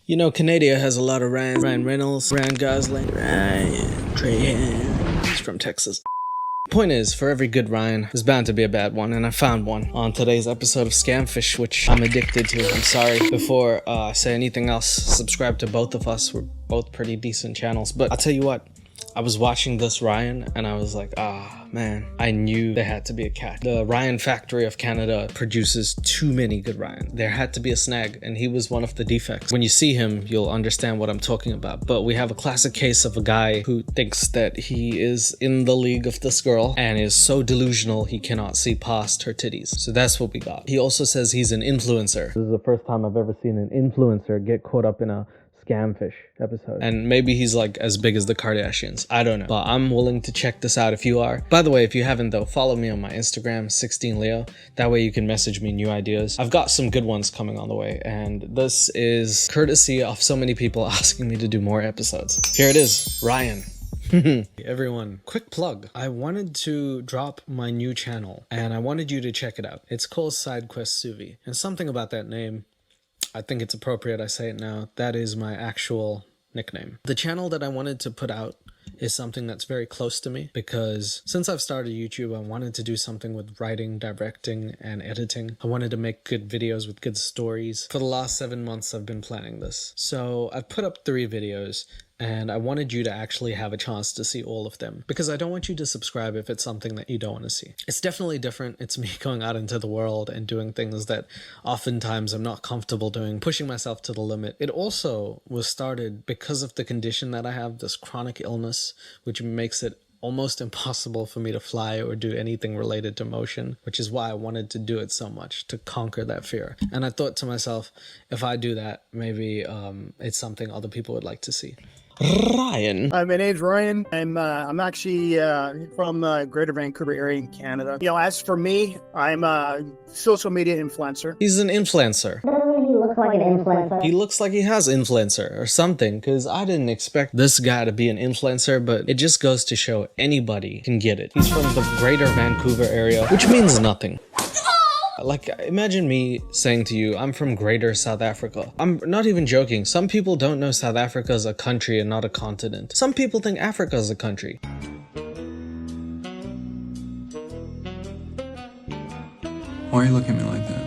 You know, Canada has a lot of Ryan Reynolds, Ryan Gosling, Ryan Trahan. He's from Texas. Point is, for every good Ryan, there's bound to be a bad one, and I found one on today's episode of Scamfish, which I'm addicted to. I'm sorry. Before I say anything else, subscribe to both of us. We're both pretty decent channels, but I'll tell you what. I was watching this Ryan and I was like, man, I knew there had to be a cat. The Ryan factory of Canada produces too many good Ryan. There had to be a snag, and he was one of the defects. When you see him, you'll understand what I'm talking about. But we have a classic case of a guy who thinks that he is in the league of this girl and is so delusional he cannot see past her titties. So that's what we got. He also says he's an influencer. This is the first time I've ever seen an influencer get caught up in a Scamfish episode. And maybe he's like as big as the Kardashians. I don't know. But I'm willing to check this out if you are. By the way, if you haven't though, follow me on my Instagram, 16leo. That way you can message me new ideas. I've got some good ones coming on the way. And this is courtesy of so many people asking me to do more episodes. Here it is, Ryan. Everyone, quick plug. I wanted to drop my new channel and I wanted you to check it out. It's called Side Quest Suvi. And something about that name, I think it's appropriate I say it now. That is my actual nickname. The channel that I wanted to put out is something that's very close to me because since I've started YouTube, I wanted to do something with writing, directing, and editing. I wanted to make good videos with good stories. For the last 7 months, I've been planning this. So I've put up 3 videos. And I wanted you to actually have a chance to see all of them because I don't want you to subscribe if it's something that you don't want to see. It's definitely different. It's me going out into the world and doing things that oftentimes I'm not comfortable doing, pushing myself to the limit. It also was started because of the condition that I have, this chronic illness, which makes it almost impossible for me to fly or do anything related to motion, which is why I wanted to do it so much, to conquer that fear. And I thought to myself, if I do that, maybe it's something other people would like to see. Ryan. My name's Ryan. I'm actually from Greater Vancouver area in Canada. You know, as for me, I'm a social media influencer. He's an influencer. He looks like an influencer. He looks like he has influencer or something, because I didn't expect this guy to be an influencer, but it just goes to show anybody can get it. He's from the Greater Vancouver area, which means nothing. Like, imagine me saying to you, I'm from Greater South Africa. I'm not even joking. Some people don't know South Africa is a country and not a continent. Some people think Africa is a country. Why are you looking at me like that?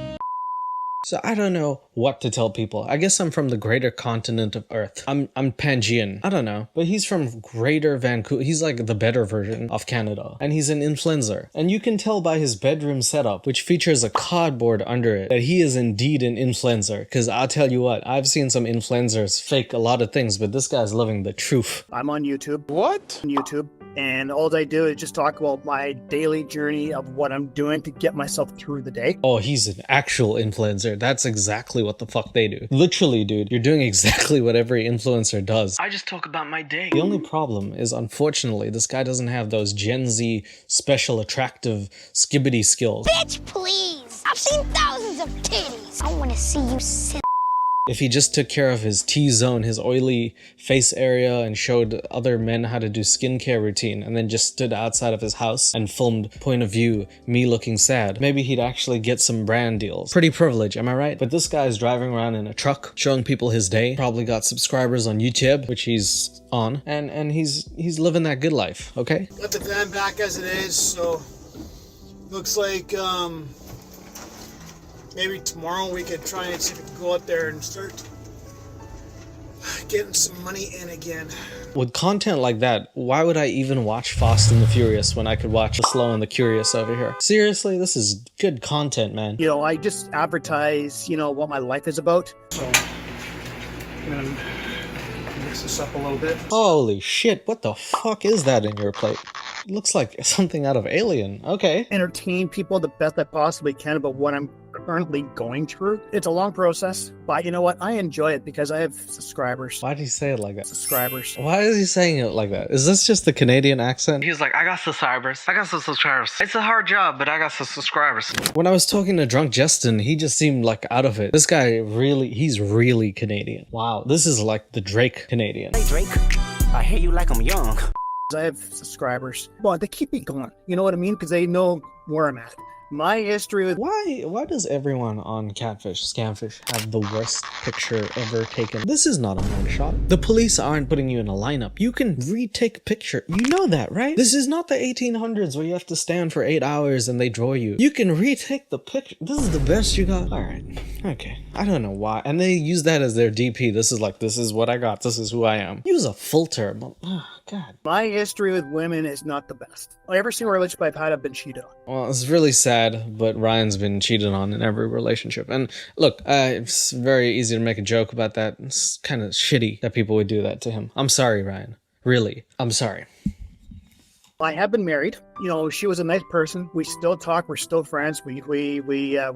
So I don't know what to tell people. I guess I'm from the greater continent of Earth. I'm Pangean. I don't know. But he's from Greater Vancouver. He's like the better version of Canada. And he's an influencer. And you can tell by his bedroom setup, which features a cardboard under it, that he is indeed an influencer. Because I'll tell you what, I've seen some influencers fake a lot of things, but this guy's living the truth. I'm on YouTube. What? On YouTube. And all I do is just talk about my daily journey of what I'm doing to get myself through the day. Oh, he's an actual influencer. That's exactly what the fuck they do. Literally, dude, you're doing exactly what every influencer does. I just talk about my day. The only problem is, unfortunately, this guy doesn't have those Gen Z special attractive skibbity skills. Bitch, please. I've seen thousands of titties. I want to see you sit. If he just took care of his T-zone, his oily face area, and showed other men how to do skincare routine, and then just stood outside of his house and filmed point of view, me looking sad, maybe he'd actually get some brand deals. Pretty privilege, am I right? But this guy's driving around in a truck, showing people his day, probably got subscribers on YouTube, which he's on, and he's living that good life, okay? Got the van back as it is, so looks like maybe tomorrow we could try and see if we can go out there and start getting some money in again. With content like that, why would I even watch Fast and the Furious when I could watch The Slow and the Curious over here? Seriously, this is good content, man. You know, I just advertise, you know, what my life is about. So I'm gonna mix this up a little bit. Holy shit, what the fuck is that in your plate? It looks like something out of Alien. Okay. Entertain people the best I possibly can about what I'm currently going through. It's a long process, but you know what? I enjoy it because I have subscribers. Why did he say it like that? Subscribers. Why is he saying it like that? Is this just the Canadian accent? He's like, I got subscribers. I got some subscribers. It's a hard job, but I got some subscribers. When I was talking to Drunk Justin, he just seemed like out of it. This guy he's really Canadian. Wow, this is like the Drake Canadian. Hey Drake, I hear you like I'm young. I have subscribers. Well, they keep me going. You know what I mean? Because they know where I'm at. My history with Why does everyone on Catfish, Scamfish have the worst picture ever taken? This is not a mugshot. The police aren't putting you in a lineup. You can retake a picture. You know that, right? This is not the 1800s where you have to stand for 8 hours and they draw you. You can retake the picture. This is the best you got. All right. Okay. I don't know why. And they use that as their DP. This is what I got. This is who I am. Use a filter. But, oh, God. my history with women is not the best. Every single relationship I've had, I've been cheated on. Well, it's really sad, but Ryan's been cheated on in every relationship. And look, it's very easy to make a joke about that. It's kind of shitty that people would do that to him. I'm sorry, Ryan. Really. I'm sorry. I have been married. You know, she was a nice person. We still talk. We're still friends. We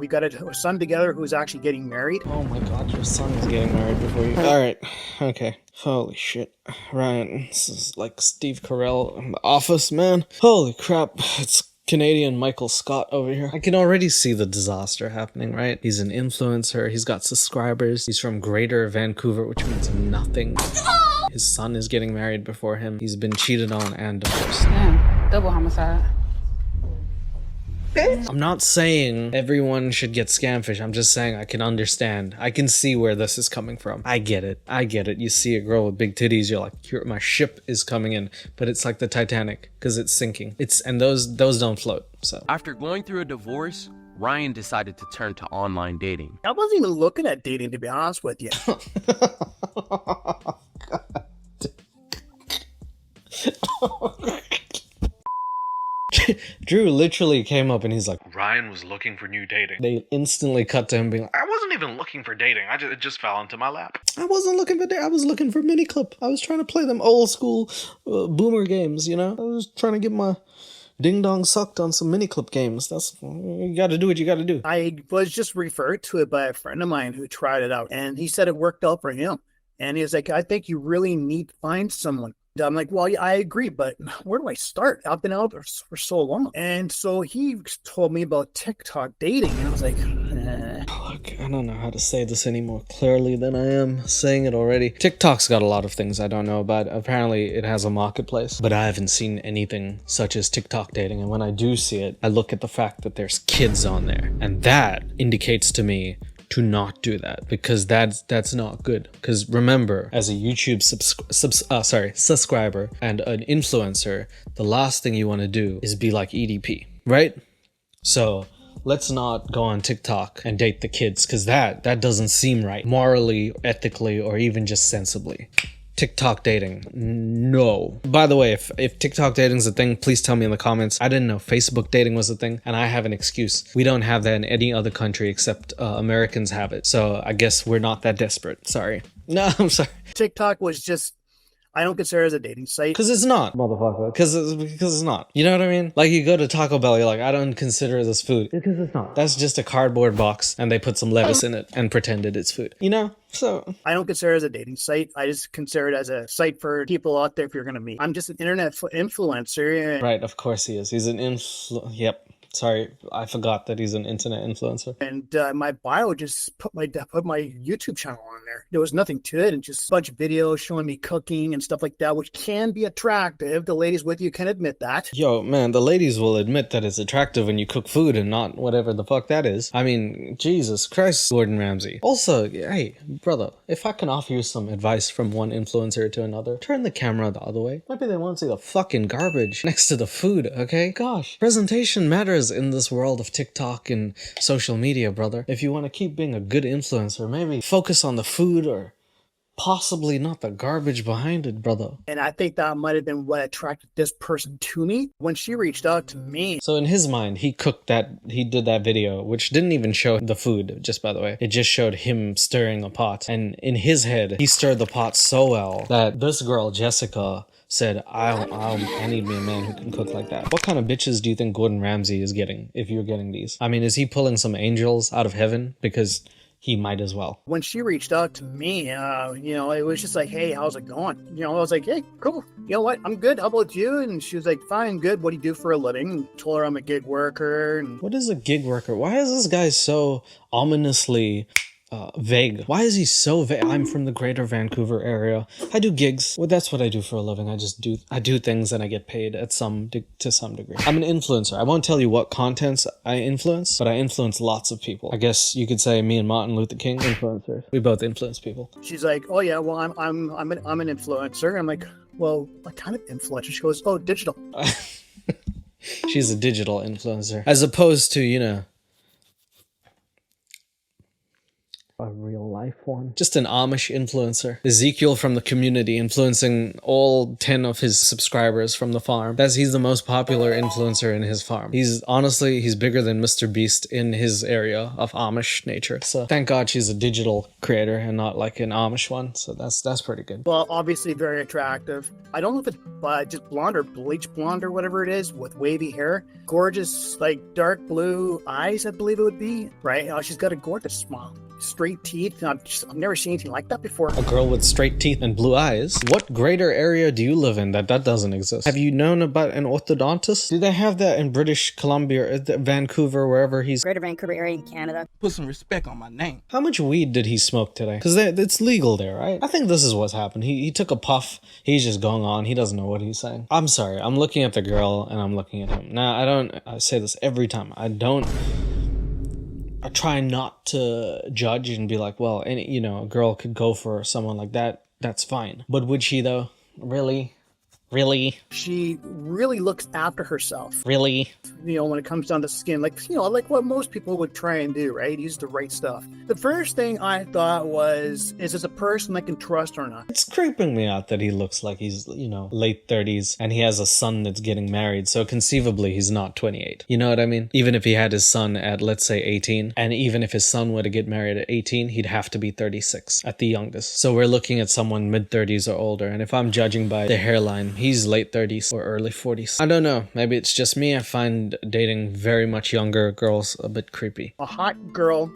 got a son together who's actually getting married. Oh my God, your son is getting married before you. All right. Okay. Holy shit. Ryan, this is like Steve Carell in The Office, man. Holy crap. It's Canadian Michael Scott over here. I can already see the disaster happening, right? He's an influencer. He's got subscribers. He's from Greater Vancouver, which means nothing. His son is getting married before him. He's been cheated on and divorced. Damn, double homicide. I'm not saying everyone should get Scamfish. I'm just saying I can understand. I can see where this is coming from. I get it. I get it. You see a girl with big titties, you're like, my ship is coming in. But it's like the Titanic, because it's sinking. And those don't float. So After going through a divorce, Ryan decided to turn to online dating. I wasn't even looking at dating, to be honest with you. Drew literally came up and he's like, Ryan was looking for new dating. they instantly cut to him being like, I wasn't even looking for dating. It just fell into my lap. I wasn't looking for I was looking for mini clip. I was trying to play them old school boomer games, you know? I was trying to get my ding dong sucked on some mini clip games. You gotta do what you gotta do. I was just referred to it by a friend of mine who tried it out, and he said it worked out for him. And he was like, I think you really need to find someone. I'm like, well, yeah, I agree, but where do I start? I've been out for so long. And so he told me about TikTok dating, and I was like, Look, I don't know how to say this any more clearly than I am saying it already. TikTok's got a lot of things I don't know about. Apparently, it has a marketplace, but I haven't seen anything such as TikTok dating. And when I do see it, I look at the fact that there's kids on there. And that indicates to me to not do that, because that's not good. Because remember, as a YouTube subscriber and an influencer, the last thing you want to do is be like EDP, right? So let's not go on TikTok and date the kids, because that doesn't seem right morally, ethically, or even just sensibly. TikTok dating, no. By the way, if TikTok dating is a thing, please tell me in the comments. I didn't know Facebook dating was a thing, and I have an excuse. We don't have that in any other country except Americans have it. So I guess we're not that desperate. Sorry. No, I'm sorry. TikTok was just, I don't consider it as a dating site. Because it's not, motherfucker. Because it's not. You know what I mean? Like, you go to Taco Bell, you're like, I don't consider this food. Because it's not. That's just a cardboard box, and they put some lettuce in it and pretended it's food. You know? So I don't consider it as a dating site. I just consider it as a site for people out there if you're going to meet. I'm just an internet influencer. Right, of course he is. He's an Yep. Sorry, I forgot that he's an internet influencer. And my bio just put my YouTube channel on there. There was nothing to it, and just a bunch of videos showing me cooking and stuff like that, which can be attractive. The ladies with you can admit that. Yo, man, the ladies will admit that it's attractive when you cook food and not whatever the fuck that is. I mean, Jesus Christ, Gordon Ramsay. Also, hey, brother, if I can offer you some advice from one influencer to another, turn the camera the other way. Maybe they won't see the fucking garbage next to the food, okay? Gosh, presentation matters in this world of TikTok and social media, brother. If you want to keep being a good influencer, maybe focus on the food or possibly not the garbage behind it, brother. And I think that might have been what attracted this person to me when she reached out to me. So in his mind, he did that video, which didn't even show the food, just by the way. It just showed him stirring a pot. And in his head, he stirred the pot so well that this girl, Jessica, said, I need me a man who can cook like that. What kind of bitches do you think Gordon Ramsay is getting if you're getting these? I mean, is he pulling some angels out of heaven? Because he might as well. When she reached out to me, it was just like, hey, how's it going? I was like, hey, cool. You know what? I'm good. How about you? And she was like, fine, good. What do you do for a living? And told her I'm a gig worker. And what is a gig worker? Why is this guy so ominously vague. Why is he so vague? I'm from the greater Vancouver area. I do gigs. Well, that's what I do for a living. I do things and I get paid to some degree. I'm an influencer. I won't tell you what contents I influence, but I influence lots of people. I guess you could say me and Martin Luther King, influencers. We both influence people. She's like, oh yeah, well I'm an influencer. I'm like, well, what kind of influencer? She goes, oh, digital. She's a digital influencer. As opposed to, you know, a real life one. Just an Amish influencer. Ezekiel from the community influencing all 10 of his subscribers from the farm. He's the most popular influencer in his farm. He's bigger than Mr. Beast in his area of Amish nature. So thank God she's a digital creator and not like an Amish one. So that's pretty good. Well, obviously very attractive. I don't know if it's just blonde or bleach blonde or whatever it is with wavy hair. Gorgeous, like dark blue eyes, I believe it would be. Right? She's got a gorgeous smile. Straight teeth. I've never seen anything like that before. A girl with straight teeth and blue eyes? What greater area do you live in that doesn't exist? Have you known about an orthodontist? Do they have that in British Columbia, Vancouver, wherever he's... Greater Vancouver area in Canada. Put some respect on my name. How much weed did he smoke today? Because it's legal there, right? I think this is what's happened. He took a puff. He's just going on. He doesn't know what he's saying. I'm sorry. I'm looking at the girl and I'm looking at him. Now, I say this every time. I try not to judge and be like, well, a girl could go for someone like that. That's fine. But would she though? Really? Really? She really looks after herself. Really? When it comes down to skin, like what most people would try and do, right? Use the right stuff. The first thing I thought was, is this a person I can trust or not? It's creeping me out that he looks like he's, late 30s and he has a son that's getting married. So conceivably he's not 28. You know what I mean? Even if he had his son at, let's say, 18, and even if his son were to get married at 18, he'd have to be 36 at the youngest. So we're looking at someone mid-30s or older. And if I'm judging by the hairline, he's late 30s or early 40s. I don't know. Maybe it's just me. I find dating very much younger girls a bit creepy. A hot girl,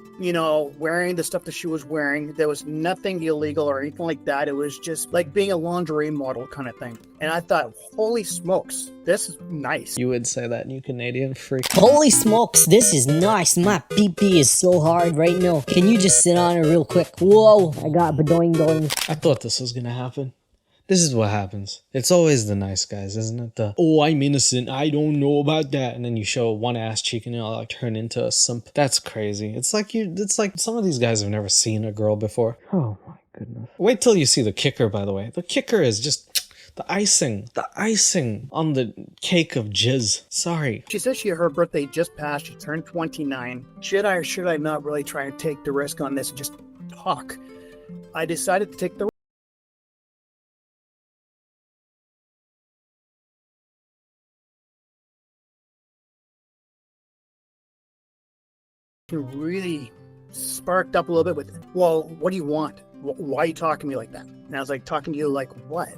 wearing the stuff that she was wearing. There was nothing illegal or anything like that. It was just like being a lingerie model kind of thing. And I thought, holy smokes, this is nice. You would say that, you Canadian freak. Holy smokes, this is nice. My pee-pee is so hard right now. Can you just sit on it real quick? Whoa, I got badoing doing. I thought this was gonna happen. This is what happens. It's always the nice guys, isn't it? Oh, I'm innocent. I don't know about that. And then you show one ass cheek and you'll turn into a simp. That's crazy. It's like some of these guys have never seen a girl before. Oh my goodness. Wait till you see the kicker, by the way. The kicker is just the icing on the cake of jizz. Sorry. She said her birthday just passed. She turned 29. Should I or should I not really try and take the risk on this and just talk? I decided to take the really sparked up a little bit with, well, what do you want? Why are you talking to me like that? And I was like, talking to you like what?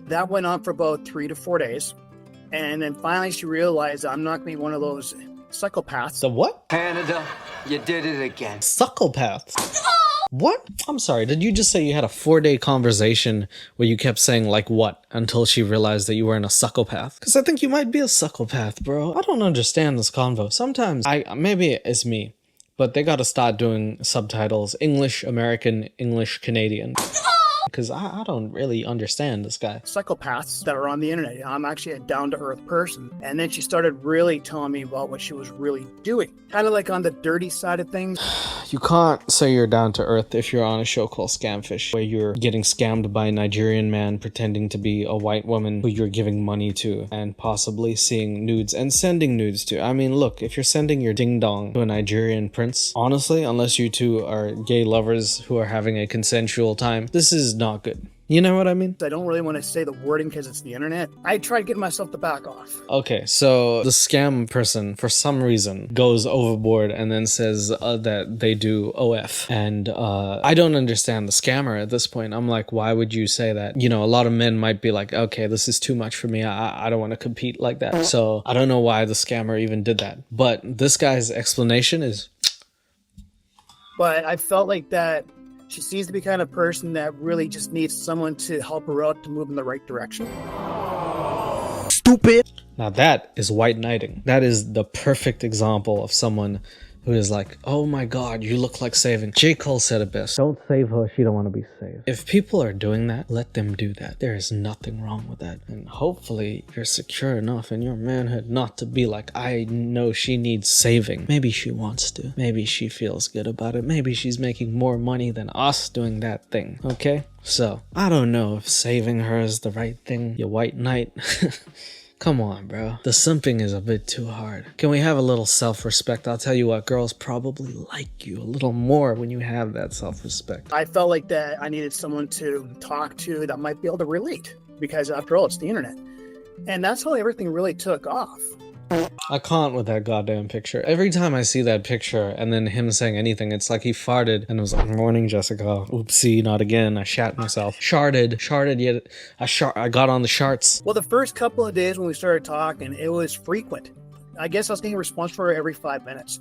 That went on for about 3 to 4 days. And then finally she realized I'm not going to be one of those psychopaths. The what? Canada, you did it again. Psychopaths? What? I'm sorry, did you just say you had a 4-day conversation where you kept saying like what until she realized that you weren't a psychopath? Because I think you might be a psychopath, bro. I don't understand this convo. Sometimes, maybe it's me, but they gotta start doing subtitles English, American, English, Canadian. Because I don't really understand this guy. Psychopaths that are on the internet. I'm actually a down-to-earth person. And then she started really telling me about what she was really doing. Kind of like on the dirty side of things. You can't say you're down to earth if you're on a show called Scamfish, where you're getting scammed by a Nigerian man pretending to be a white woman who you're giving money to and possibly seeing nudes and sending nudes to. I mean, look, if you're sending your ding-dong to a Nigerian prince, honestly, unless you two are gay lovers who are having a consensual time, this is not good. You know what I mean? I don't really want to say the wording because it's the internet. I tried getting myself to back off. Okay, so the scam person, for some reason, goes overboard and then says that they do OF. And I don't understand the scammer at this point. I'm like, why would you say that? A lot of men might be like, okay, this is too much for me. I don't want to compete like that. So I don't know why the scammer even did that. But this guy's explanation is... But I felt like that she seems to be the kind of person that really just needs someone to help her out to move in the right direction. Stupid! Now that is white knighting. That is the perfect example of someone who is like, oh my god, you look like saving. J. Cole said it best. Don't save her, she don't want to be saved. If people are doing that, let them do that. There is nothing wrong with that. And hopefully you're secure enough in your manhood not to be like, I know she needs saving. Maybe she wants to. Maybe she feels good about it. Maybe she's making more money than us doing that thing, okay? So, I don't know if saving her is the right thing, you white knight. Come on, bro. The simping is a bit too hard. Can we have a little self-respect? I'll tell you what, girls probably like you a little more when you have that self-respect. I felt like that I needed someone to talk to that might be able to relate, because after all, it's the internet. And that's how everything really took off. I can't with that goddamn picture. Every time I see that picture and then him saying anything, it's like he farted and was like, morning, Jessica. Oopsie, not again. I shat myself. Sharded yet. I got on the sharts. Well, the first couple of days when we started talking, it was frequent. I guess I was getting a response for her every 5 minutes.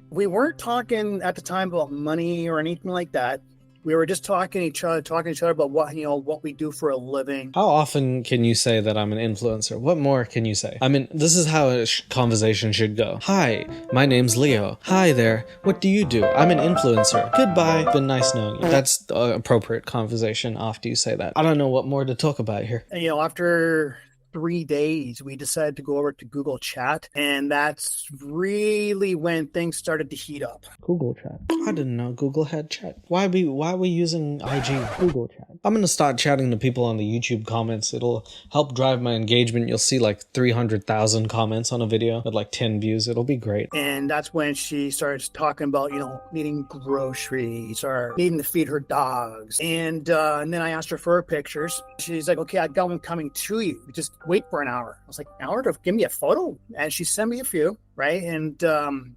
We weren't talking at the time about money or anything like that. We were just talking to each other about what we do for a living. How often can you say that I'm an influencer? What more can you say? I mean, this is how a conversation should go. Hi, my name's Leo. Hi there. What do you do? I'm an influencer. Goodbye. Been nice knowing you. That's the appropriate conversation after you say that. I don't know what more to talk about here. And, after 3 days, we decided to go over to Google Chat, and that's really when things started to heat up. Google Chat. I didn't know Google had chat. Why are we using IG? Google Chat. I'm gonna start chatting to people on the YouTube comments. It'll help drive my engagement. You'll see like 300,000 comments on a video with like 10 views. It'll be great. And that's when she starts talking about, needing groceries or needing to feed her dogs. And then I asked her for her pictures. She's like, okay, I got one coming to you. Just wait for an hour. I was like, an hour to give me a photo? And she sent me a few, right? And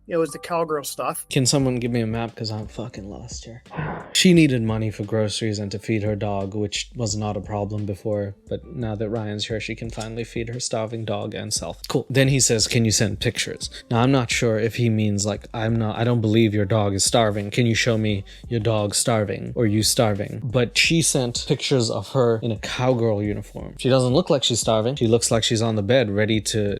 it was the cowgirl stuff. Can someone give me a map? Because I'm fucking lost here. She needed money for groceries and to feed her dog, which was not a problem before. But now that Ryan's here, she can finally feed her starving dog and self. Cool. Then he says, can you send pictures? Now, I'm not sure if he means like, I don't believe your dog is starving. Can you show me your dog starving or you starving? But she sent pictures of her in a cowgirl uniform. She doesn't look like she's starving. She looks like she's on the bed ready to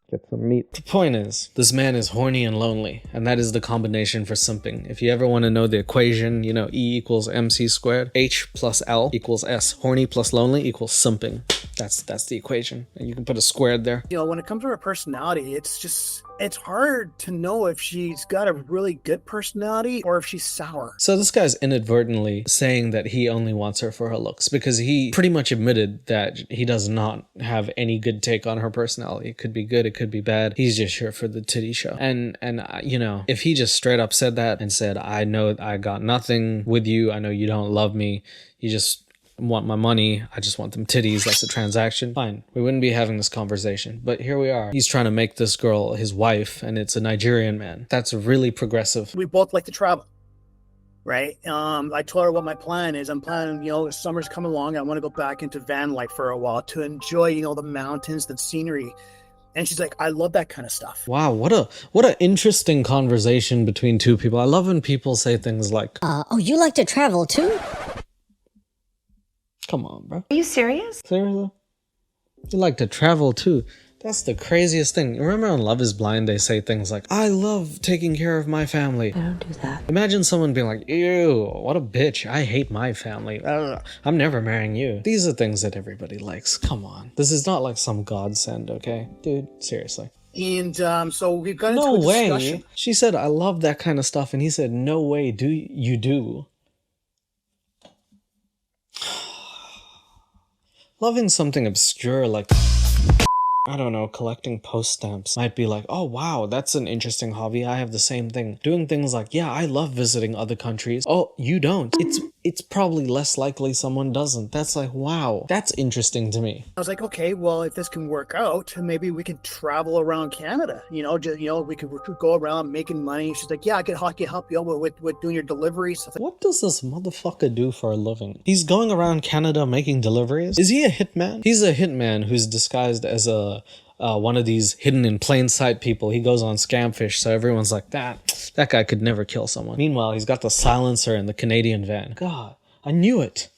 get some meat. The point is, this man is horny and lonely, and that is the combination for simping. If you ever want to know the equation, E equals MC squared, H plus L equals S. Horny plus lonely equals simping. That's the equation, and you can put a squared there. When it comes to her personality, it's hard to know if she's got a really good personality or if she's sour. So this guy's inadvertently saying that he only wants her for her looks, because he pretty much admitted that he does not have any good take on her personality. It could be good, it could be bad. He's just here for the titty show. And if he just straight up said that and said, I know I got nothing with you, I know you don't love me, you just want my money, I just want them titties, that's a transaction, fine, we wouldn't be having this conversation. But here we are. He's trying to make this girl his wife, and it's a Nigerian man. That's really progressive. We both like to travel, right? I told her what my plan is. I'm planning, summer's coming along, I want to go back into van life for a while to enjoy, the mountains, the scenery. And she's like, I love that kind of stuff. Wow, what a interesting conversation between two people. I love when people say things like, oh, you like to travel too? Come on, bro. Are you serious? Seriously? You like to travel too? That's the craziest thing. Remember on Love is Blind, they say things like, I love taking care of my family. I don't do that. Imagine someone being like, ew, what a bitch. I hate my family. I'm never marrying you. These are things that everybody likes. Come on. This is not like some godsend, okay? Dude, seriously. And so we've got into No a discussion. way. She said, I love that kind of stuff. And he said, no way do you do. Loving something obscure like, I don't know, collecting post stamps might be like, oh wow, that's an interesting hobby. I have the same thing. Doing things like, yeah, I love visiting other countries. Oh, you don't. It's probably less likely someone doesn't. That's like, wow, that's interesting to me. I was like, okay, well, if this can work out, maybe we could travel around Canada. We could go around making money. She's like, yeah, I could help you out with doing your deliveries. What does this motherfucker do for a living? He's going around Canada making deliveries? Is he a hitman? He's a hitman who's disguised as one of these hidden in plain sight people. He goes on Scamfish, so everyone's like, that guy could never kill someone. Meanwhile, he's got the silencer in the Canadian van. God, I knew it,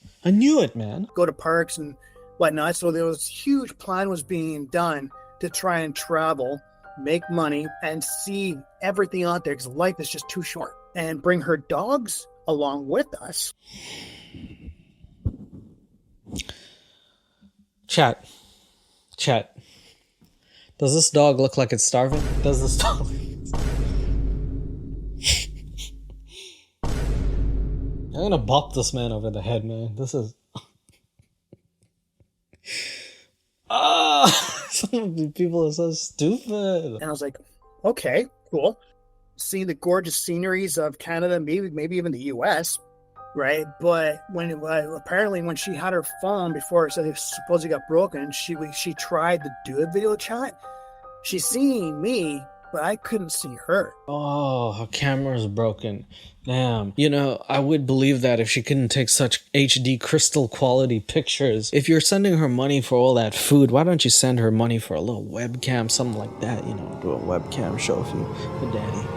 man. Go to parks and whatnot. So there was huge plan was being done to try and travel make money, and see everything out there because life is just too short. And bring her dogs along with us. Chat. Does this dog look like it's starving? Does this dog... I'm gonna bop this man over the head, man. This is... Some of these people are so stupid. And I was like, okay, cool. Seeing the gorgeous sceneries of Canada, maybe even the US, right? But apparently when she had her phone before it supposedly got broken, she tried to do a video chat. She's seeing me, but I couldn't see her. Oh, her camera's broken. Damn. You know, I would believe that if she couldn't take such HD crystal quality pictures. If you're sending her money for all that food, why don't you send her money for a little webcam, something like that, you know, do a webcam show for your daddy.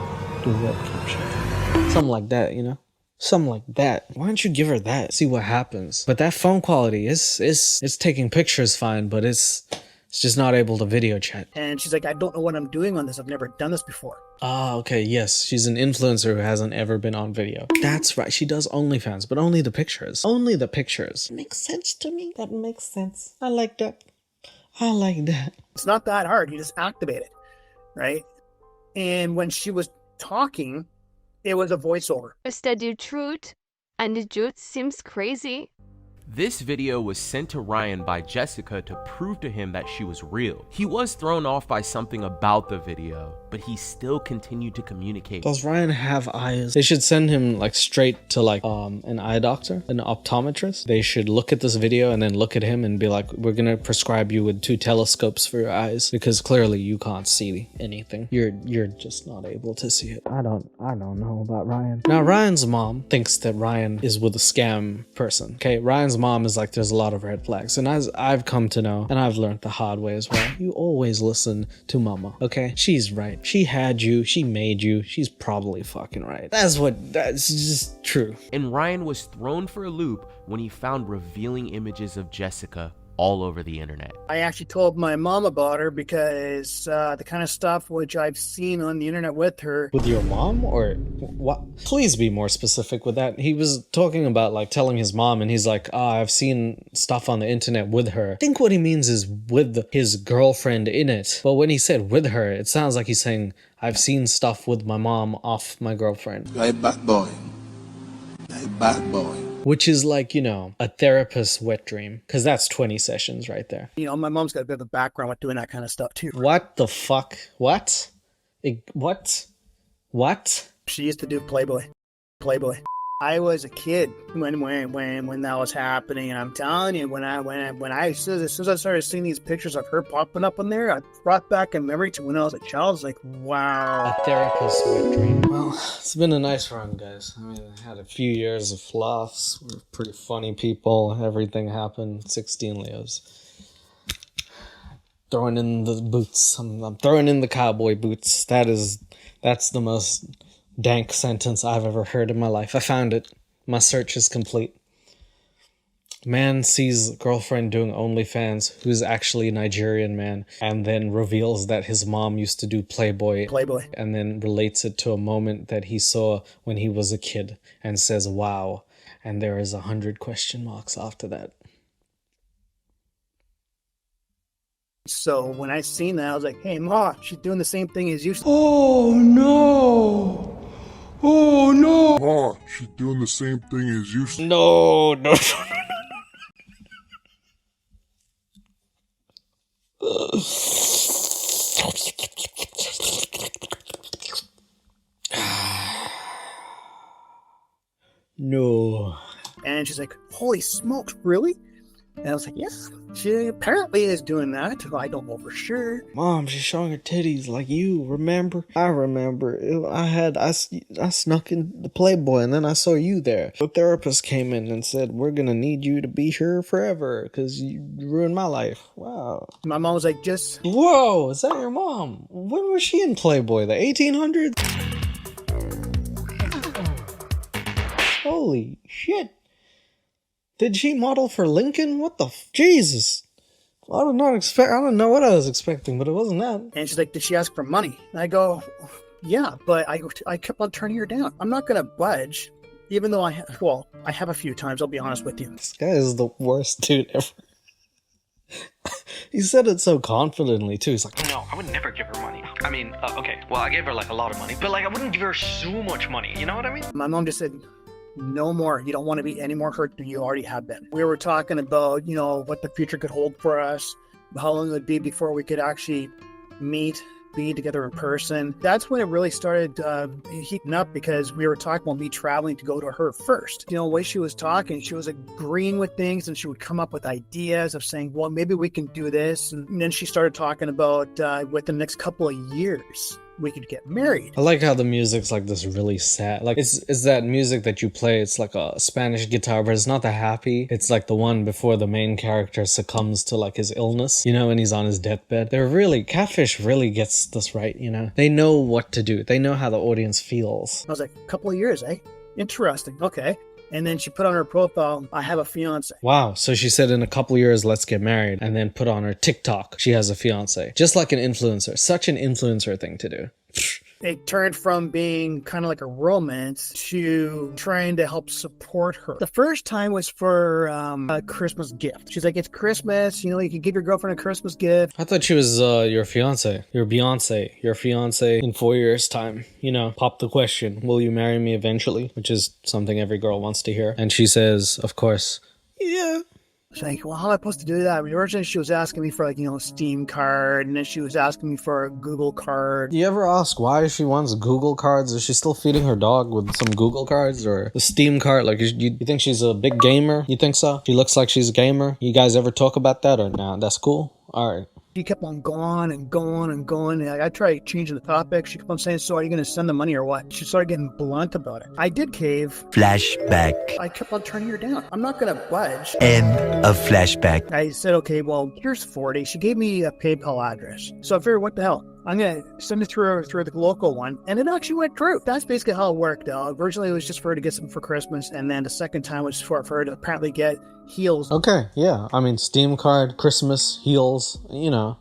Do a webcam show. Something like that, you know? Something like that. Why don't you give her that? See what happens. But that phone quality is taking pictures fine, but it's just not able to video chat. And she's like, I don't know what I'm doing on this. I've never done this before. Ah, okay, yes. She's an influencer who hasn't ever been on video. That's right. She does OnlyFans, but only the pictures. Only the pictures. Makes sense to me. That makes sense. I like that. I like that. It's not that hard. You just activate it, right? And when she was talking, it was a voiceover. Study truth, and the truth seems crazy. This video was sent to Ryan by Jessica to prove to him that she was real. He was thrown off by something about the video, but he still continued to communicate. Does Ryan have eyes? They should send him like straight to like an eye doctor, an optometrist. They should look at this video and then look at him and be like, we're gonna prescribe you with 2 telescopes for your eyes because clearly you can't see anything. You're just not able to see it. I don't know about Ryan. Now Ryan's mom thinks that Ryan is with a scam person. Okay, Ryan's mom is like, there's a lot of red flags, and as I've come to know, and I've learned the hard way as well, you always listen to mama. Okay, she's right. She had you, she made you, she's probably fucking right. That's just true. And Ryan was thrown for a loop when he found revealing images of Jessica all over the internet. I actually told my mom about her because the kind of stuff which I've seen on the internet with her. With your mom or what? Please be more specific with that. He was talking about like telling his mom and he's like, I've seen stuff on the internet with her. I think what he means is with his girlfriend in it. But when he said with her, it sounds like he's saying, I've seen stuff with my mom off my girlfriend. You're a bad boy. You're a bad boy. Which is like, you know, a therapist's wet dream. Because that's 20 sessions right there. You know, my mom's got a bit of a background with doing that kind of stuff too. What the fuck? What? What? She used to do Playboy. I was a kid when that was happening, and I'm telling you, as soon as I started seeing these pictures of her popping up on there, I brought back a memory to when I was a child. I was like, wow. A therapist's wet dream. Well, it's been a nice run, guys. I mean, I had a few years of laughs. We're pretty funny people. Everything happened. 16 Leos. Throwing in the boots. I'm throwing in the cowboy boots. That's the most dank sentence I've ever heard in my life. I found it. My search is complete. Man sees girlfriend doing OnlyFans, who's actually a Nigerian man, and then reveals that his mom used to do Playboy, and then relates it to a moment that he saw when he was a kid, and says, wow, and there is 100 question marks after that. So when I seen that, I was like, hey, Ma, she's doing the same thing as you. Oh, no. Oh, no. Ma, she's doing the same thing as you. No. No. And she's like, holy smokes, really? And I was like, yeah, she apparently is doing that. I don't know for sure. Mom, she's showing her titties like you, remember? I remember. I snuck in the Playboy and then I saw you there. The therapist came in and said, we're gonna need you to be here forever because you ruined my life. Wow. My mom was like, Whoa, is that your mom? When was she in Playboy? The 1800s? Holy shit. Did she model for Lincoln? What the Jesus? I don't know what I was expecting, but it wasn't that. And she's like, did she ask for money? And I go, yeah, but I kept on turning her down. I'm not going to budge, even though I have a few times, I'll be honest with you. This guy is the worst dude ever. He said it so confidently too. He's like, No, I would never give her money. I mean, okay, well, I gave her like a lot of money, but like I wouldn't give her so much money. You know what I mean? My mom just said, no more. You don't want to be any more hurt than you already have been. We were talking about, what the future could hold for us, how long it would be before we could actually meet, be together in person. That's when it really started heating up, because we were talking about me traveling to go to her first. The way she was talking, she was agreeing with things, and she would come up with ideas of saying, well, maybe we can do this. And then she started talking about within the next couple of years, we could get married. I like how the music's like this really sad. Like it's that music that you play. It's like a Spanish guitar, but it's not the happy. It's like the one before the main character succumbs to like his illness, and he's on his deathbed. Catfish really gets this right, They know what to do. They know how the audience feels. I was like, a couple of years, eh? Interesting. Okay. And then she put on her profile, I have a fiance. Wow. So she said in a couple years, let's get married. And then put on her TikTok, she has a fiance. Just like an influencer. Such an influencer thing to do. It turned from being kind of like a romance to trying to help support her. The first time was for a Christmas gift. She's like, it's Christmas, you can give your girlfriend a Christmas gift. I thought she was your fiance, your Beyonce, your fiance in 4 years' time. Pop the question, will you marry me eventually? Which is something every girl wants to hear. And she says, of course, yeah. She's like, well, how am I supposed to do that? Originally, she was asking me for a Steam card, and then she was asking me for a Google card. You ever ask why she wants Google cards? Is she still feeding her dog with some Google cards or the Steam card? Like, you think she's a big gamer? You think so? She looks like she's a gamer? You guys ever talk about that or nah? That's cool? All right. She kept on going and going and going. And I tried changing the topic. She kept on saying, so are you going to send the money or what? She started getting blunt about it. I did cave. Flashback. I kept on turning her down. I'm not going to budge. End of flashback. I said, okay, well, here's 40. She gave me a PayPal address. So I figured, what the hell? I'm going to send it through the local one. And it actually went through. That's basically how it worked. Originally, it was just for her to get something for Christmas. And then the second time was for her to apparently get heels. Okay, yeah. I mean, Steam card, Christmas, heels,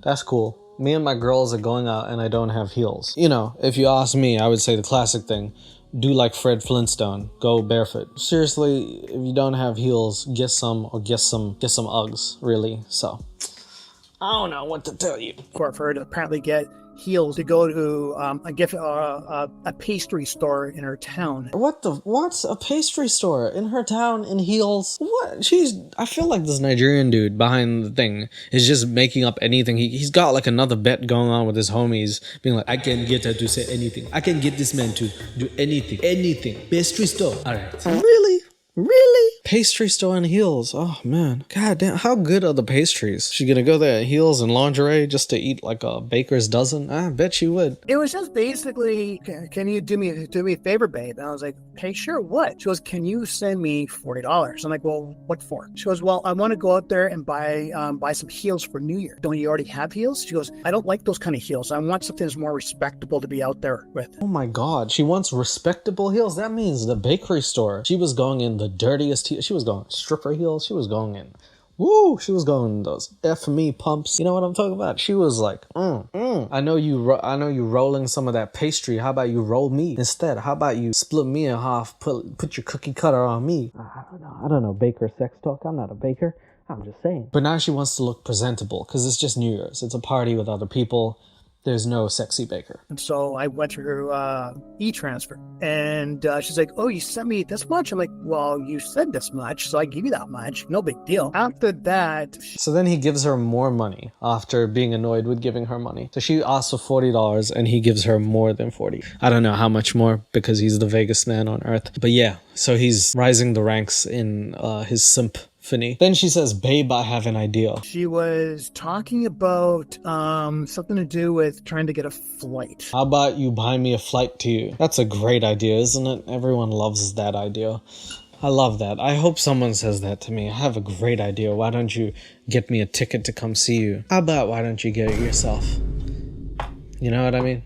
that's cool. Me and my girls are going out and I don't have heels. If you ask me, I would say the classic thing. Do like Fred Flintstone. Go barefoot. Seriously, if you don't have heels, get some Uggs, really. So, I don't know what to tell you. For her to apparently get heels to go to a pastry store in her town. What's a pastry store in her town in heels? What? I feel like this Nigerian dude behind the thing is just making up anything. He's got like another bet going on with his homies, being like, I can get her to say anything. I can get this man to do anything. Pastry store. All right. Really? Pastry store and heels. Oh man. God damn. How good are the pastries? She gonna go there in heels and lingerie just to eat like a baker's dozen? I bet she would. It was just basically, can you do me a favor, babe? And I was like, hey, sure, what? She goes, can you send me $40? I'm like, well, what for? She goes, well, I want to go out there and buy some heels for New Year. Don't you already have heels? She goes, I don't like those kind of heels. I want something that's more respectable to be out there with. Oh my God. She wants respectable heels? That means the bakery store. She was going in the dirtiest heels. She was going stripper heels. She was going in. Woo! She was going in those F me pumps. You know what I'm talking about? She was like, I know you rolling some of that pastry. How about you roll me instead? How about you split me in half? Put your cookie cutter on me. I don't know. Baker sex talk. I'm not a baker. I'm just saying. But now she wants to look presentable because it's just New Year's. It's a party with other people. There's no sexy baker. And so I went through e-transfer. And she's like, oh, you sent me this much? I'm like, well, you said this much, so I give you that much. No big deal. After that... So then he gives her more money after being annoyed with giving her money. So she asks for $40 and he gives her more than 40. I don't know how much more because he's the vaguest man on earth. But yeah, so he's rising the ranks in his simp. Finny. Then she says, babe, I have an idea. She was talking about something to do with trying to get a flight. How about you buy me a flight to you? That's a great idea, isn't it? Everyone loves that idea. I love that. I hope someone says that to me. I have a great idea. Why don't you get me a ticket to come see you? How about why don't you get it yourself? You know what I mean?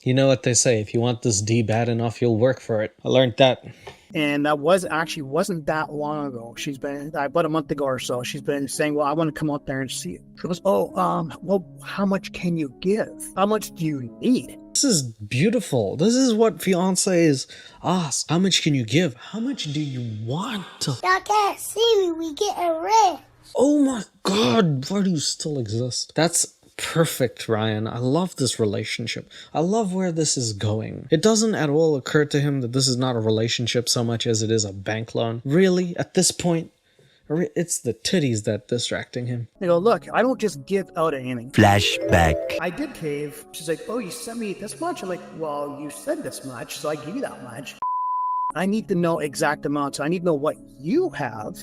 You know what they say, if you want this D bad enough, you'll work for it. I learned that And that wasn't that long ago. She's been about a month ago or so. She's been saying, well, I want to come out there and see it. She goes, oh, well, how much can you give? How much do you need? This is beautiful. This is what fiancés ask. How much can you give? How much do you want? Y'all can't see me. We getting rich. Oh my God, why do you still exist? That's perfect, Ryan. I love this relationship. I love where this is going. It doesn't at all occur to him that this is not a relationship so much as it is a bank loan. Really, at this point, it's the titties that distracting him. They go, look, I don't just give out anything. Flashback. I did cave. She's like, oh, you sent me this much? I'm like, well, you said this much, so I give you that much. I need to know exact amounts. I need to know what you have,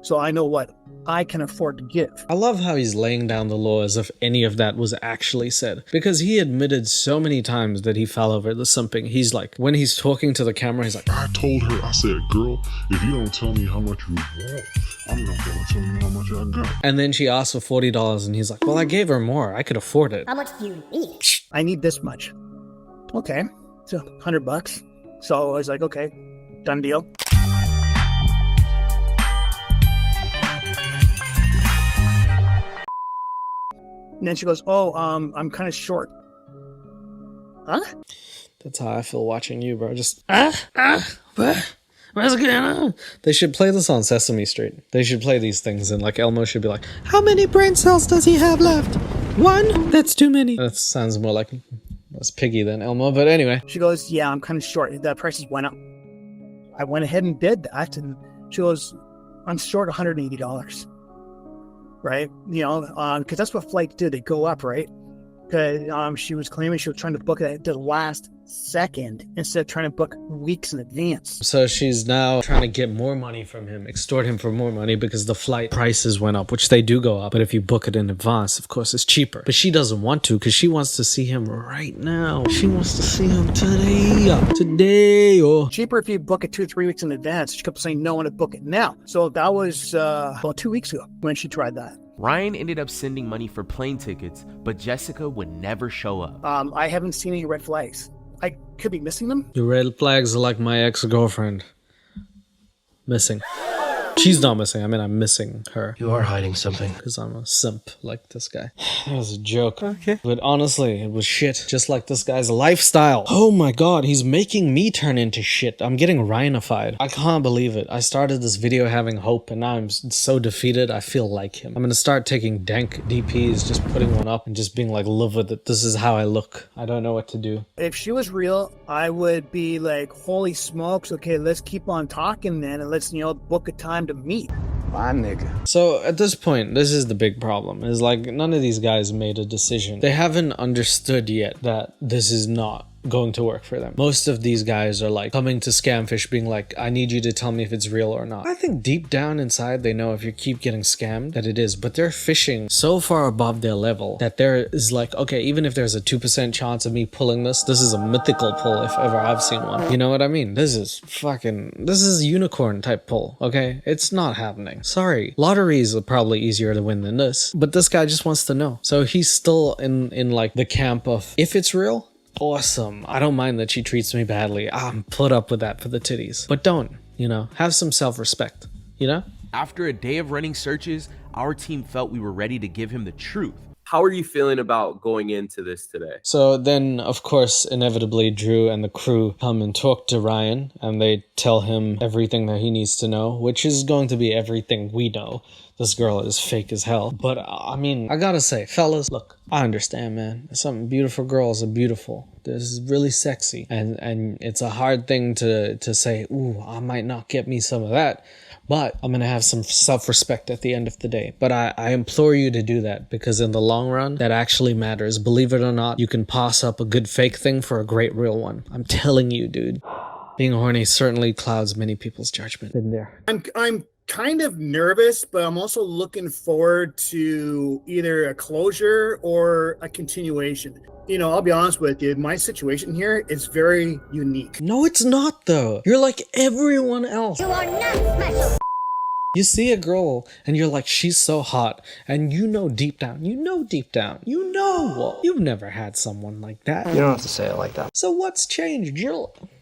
so I know what I can afford to give. I love how he's laying down the law as if any of that was actually said, because he admitted so many times that he fell over the simping. He's like, when he's talking to the camera, he's like, I told her, I said, girl, if you don't tell me how much you want, I'm not gonna tell you how much I got. And then she asked for $40 and he's like, well, I gave her more. I could afford it. How much do you need? I need this much. Okay, so $100. So I was like, okay, done deal. And then she goes, oh, I'm kind of short. Huh? That's how I feel watching you, bro. Just, what's going on? They should play this on Sesame Street. They should play these things and like Elmo should be like, how many brain cells does he have left? 1? That's too many. That sounds more like less Piggy than Elmo, but anyway. She goes, yeah, I'm kind of short. The prices went up. I went ahead and did that. And she goes, I'm short $180. Right? You know, because that's what flights do. They go up, right? Because she was claiming she was trying to book it to the last second instead of trying to book weeks in advance. So she's now trying to get more money from him, extort him for more money because the flight prices went up, which they do go up. But if you book it in advance, of course, it's cheaper. But she doesn't want to because she wants to see him right now. She wants to see him today. Oh. Cheaper if you book it 2-3 weeks in advance. She kept saying no one to book it now. So that was about 2 weeks ago when she tried that. Ryan ended up sending money for plane tickets, but Jessica would never show up. I haven't seen any red flags. I could be missing them. Your red flags are like my ex-girlfriend. Missing. She's not missing. I mean, I'm missing her. You are hiding something. Because I'm a simp like this guy. That was a joke. Okay. But honestly, it was shit. Just like this guy's lifestyle. Oh my God, he's making me turn into shit. I'm getting Ryanified. I can't believe it. I started this video having hope and now I'm so defeated. I feel like him. I'm gonna start taking dank DPs, just putting one up and just being like, live with it. This is how I look. I don't know what to do. If she was real, I would be like, holy smokes. Okay, let's keep on talking then and let's, book a time to meet. My nigga. So at this point, this is the big problem, is like none of these guys made a decision. They haven't understood yet that this is not going to work for them. Most of these guys are like coming to Scamfish being like, I need you to tell me if it's real or not. I think deep down inside they know if you keep getting scammed that it is, but they're fishing so far above their level that there is like, okay, even if there's a 2% chance of me pulling this is a mythical pull if ever I've seen one. You know what I mean? This is unicorn type pull, okay? It's not happening. Sorry. Lotteries are probably easier to win than this, but this guy just wants to know. So he's still in like the camp of, if it's real, awesome. I don't mind that she treats me badly. I'm put up with that for the titties. But don't, have some self-respect, After a day of running searches, our team felt we were ready to give him the truth. How are you feeling about going into this today? So then, of course, inevitably, Drew and the crew come and talk to Ryan, and they tell him everything that he needs to know, which is going to be everything we know. This girl is fake as hell. But, I mean, I gotta say, fellas, look, I understand, man. Some beautiful girls are beautiful. This is really sexy. And it's a hard thing to say, ooh, I might not get me some of that. But I'm going to have some self-respect at the end of the day. But I implore you to do that because in the long run, that actually matters. Believe it or not, you can pass up a good fake thing for a great real one. I'm telling you, dude. Being horny certainly clouds many people's judgment in there. I'm kind of nervous, but I'm also looking forward to either a closure or a continuation. I'll be honest with you, my situation here is very unique. No, it's not though. You're like everyone else. You are not special. You see a girl and you're like, she's so hot. And deep down, you've never had someone like that. You don't have to say it like that. So what's changed?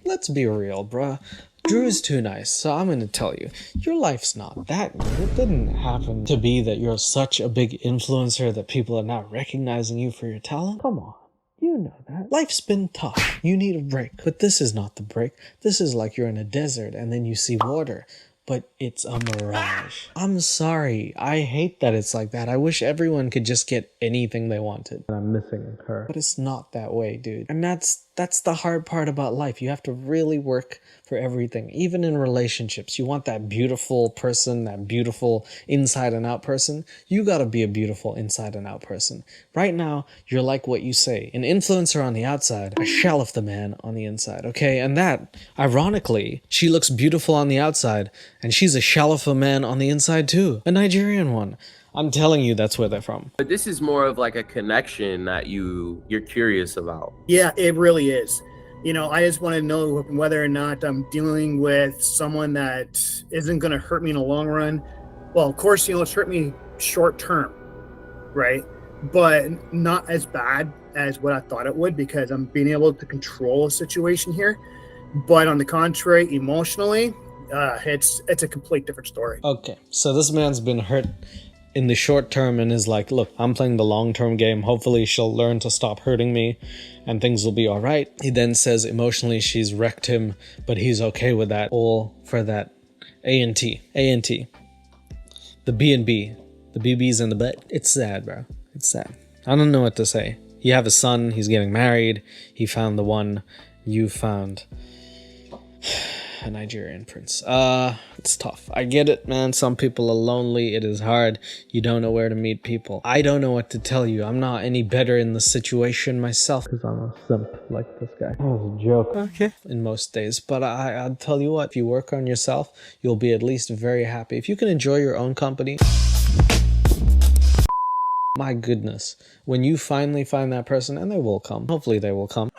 Let's be real, bruh. Drew is too nice, so I'm gonna tell you, your life's not that good. It didn't happen to be that you're such a big influencer that people are not recognizing you for your talent. Come on. You know that. Life's been tough. You need a break. But this is not the break. This is like you're in a desert and then you see water. But it's a mirage. I'm sorry. I hate that it's like that. I wish everyone could just get anything they wanted. And I'm missing her. But it's not that way, dude. And that's the hard part about life. You have to really work for everything. Even in relationships, you want that beautiful person, that beautiful inside and out person. You gotta be a beautiful inside and out person. Right now, you're like what you say. An influencer on the outside, a shell of the man on the inside, okay? And that, ironically, she looks beautiful on the outside, and she's a shell of a man on the inside too. A Nigerian one. I'm telling you, that's where they're from. But this is more of like a connection that you're curious about. Yeah, it really is. You know, I just want to know whether or not I'm dealing with someone that isn't going to hurt me in the long run. Well, of course, you know, it's hurt me short term, right? But not as bad as what I thought it would, because I'm being able to control a situation here. But on the contrary, emotionally, it's a complete different story. Okay, so this man's been hurt in the short term and is like, look, I'm playing the long-term game. Hopefully she'll learn to stop hurting me and things will be all right. He then says emotionally she's wrecked him, but he's okay with that. All for that A&T. The B&B. The BB's in the butt. It's sad, bro. It's sad. I don't know what to say. You have a son. He's getting married. He found the one. You found a Nigerian prince. It's tough. I get it, man. Some people are lonely. It is hard. You don't know where to meet people. I don't know what to tell you. I'm not any better in the situation myself because I'm a simp like this guy. That was a joke. Okay. In most days. But I'll tell you what, if you work on yourself, you'll be at least very happy. If you can enjoy your own company, my goodness, when you finally find that person, and they will come, hopefully they will come,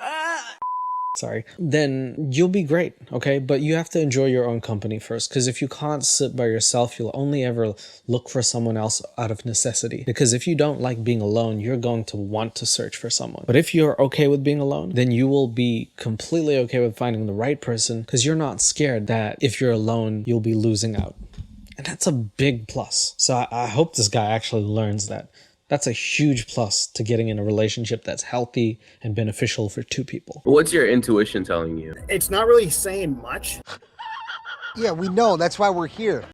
sorry, then you'll be great, okay? But you have to enjoy your own company first, because if you can't sit by yourself, you'll only ever look for someone else out of necessity. Because if you don't like being alone, you're going to want to search for someone. But if you're okay with being alone, then you will be completely okay with finding the right person, because you're not scared that if you're alone, you'll be losing out. And that's a big plus. So I hope this guy actually learns that. That's a huge plus to getting in a relationship that's healthy and beneficial for two people. What's your intuition telling you? It's not really saying much. Yeah, we know. That's why we're here.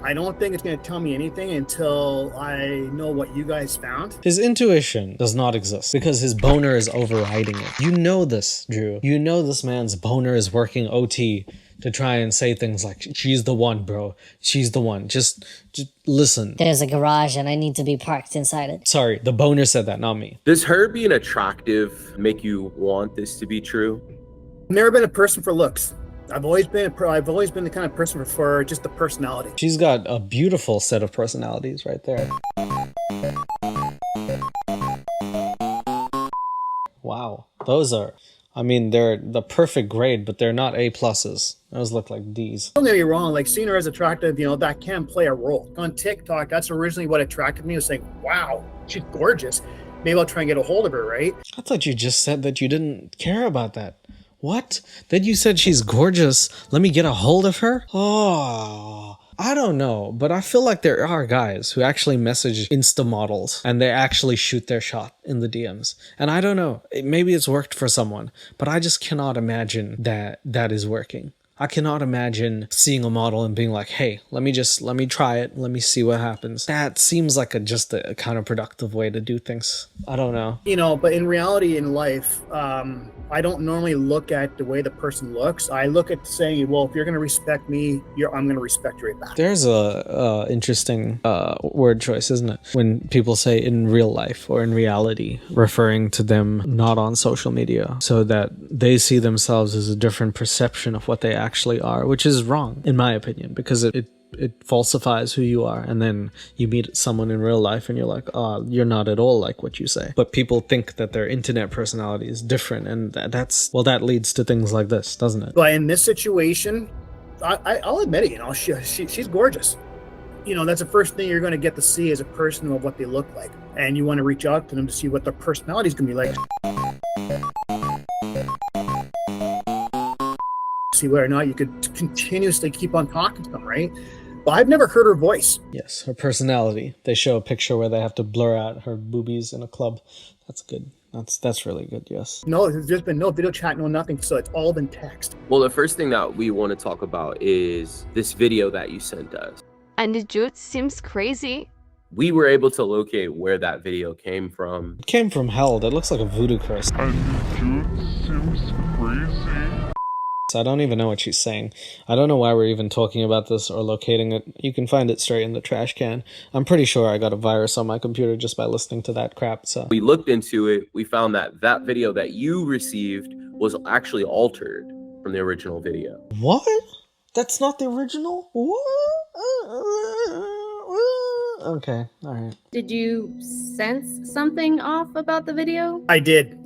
I don't think it's going to tell me anything until I know what you guys found. His intuition does not exist because his boner is overriding it. You know this, Drew. You know this man's boner is working OT to try and say things like, she's the one, bro. She's the one. Just listen. There's a garage and I need to be parked inside it. Sorry, the boner said that, not me. Does her being attractive make you want this to be true? I've never been a person for looks. I've always been the kind of person for just the personality. She's got a beautiful set of personalities right there. Wow, those are, I mean, they're the perfect grade, but they're not A+. Those look like D's. Don't get me wrong, like seeing her as attractive, you know, that can play a role. On TikTok, that's originally what attracted me, was saying, wow, she's gorgeous. Maybe I'll try and get a hold of her, right? I thought you just said that you didn't care about that. What? Then you said she's gorgeous. Let me get a hold of her? Oh, I don't know, but I feel like there are guys who actually message Insta models and they actually shoot their shot in the DMs. And I don't know, maybe it's worked for someone, but I just cannot imagine that is working. I cannot imagine seeing a model and being like, hey, let me try it. Let me see what happens. That seems like just a counterproductive way to do things. I don't know. You know, but in reality, in life, I don't normally look at the way the person looks. I look at saying, well, if you're going to respect me, I'm going to respect you right back. There's a interesting word choice, isn't it? When people say in real life or in reality, referring to them not on social media, so that they see themselves as a different perception of what they actually are, which is wrong, in my opinion, because it falsifies who you are. And then you meet someone in real life and you're like, oh, you're not at all like what you say. But people think that their internet personality is different, and that leads to things like this, doesn't it? But in this situation, I'll admit it, you know, she's gorgeous. You know, that's the first thing you're going to get to see as a person of what they look like. And you want to reach out to them to see what their personality is going to be like. see whether or not you could continuously keep on talking to them, right? But I've never heard her voice. Yes, her personality. They show a picture where they have to blur out her boobies in a club. That's good. That's really good, yes. No, there's been no video chat, no nothing, so it's all been text. Well, the first thing that we want to talk about is this video that you sent us. And the dude seems crazy. We were able to locate where that video came from. It came from hell. That looks like a voodoo curse. And the dude seems crazy. I don't even know what she's saying. I don't know why we're even talking about this or locating it. You can find it straight in the trash can. I'm pretty sure I got a virus on my computer just by listening to that crap. So we looked into it. We found that that video that you received was actually altered from the original video. What? That's not the original? What? Okay, all right. Did you sense something off about the video? I did.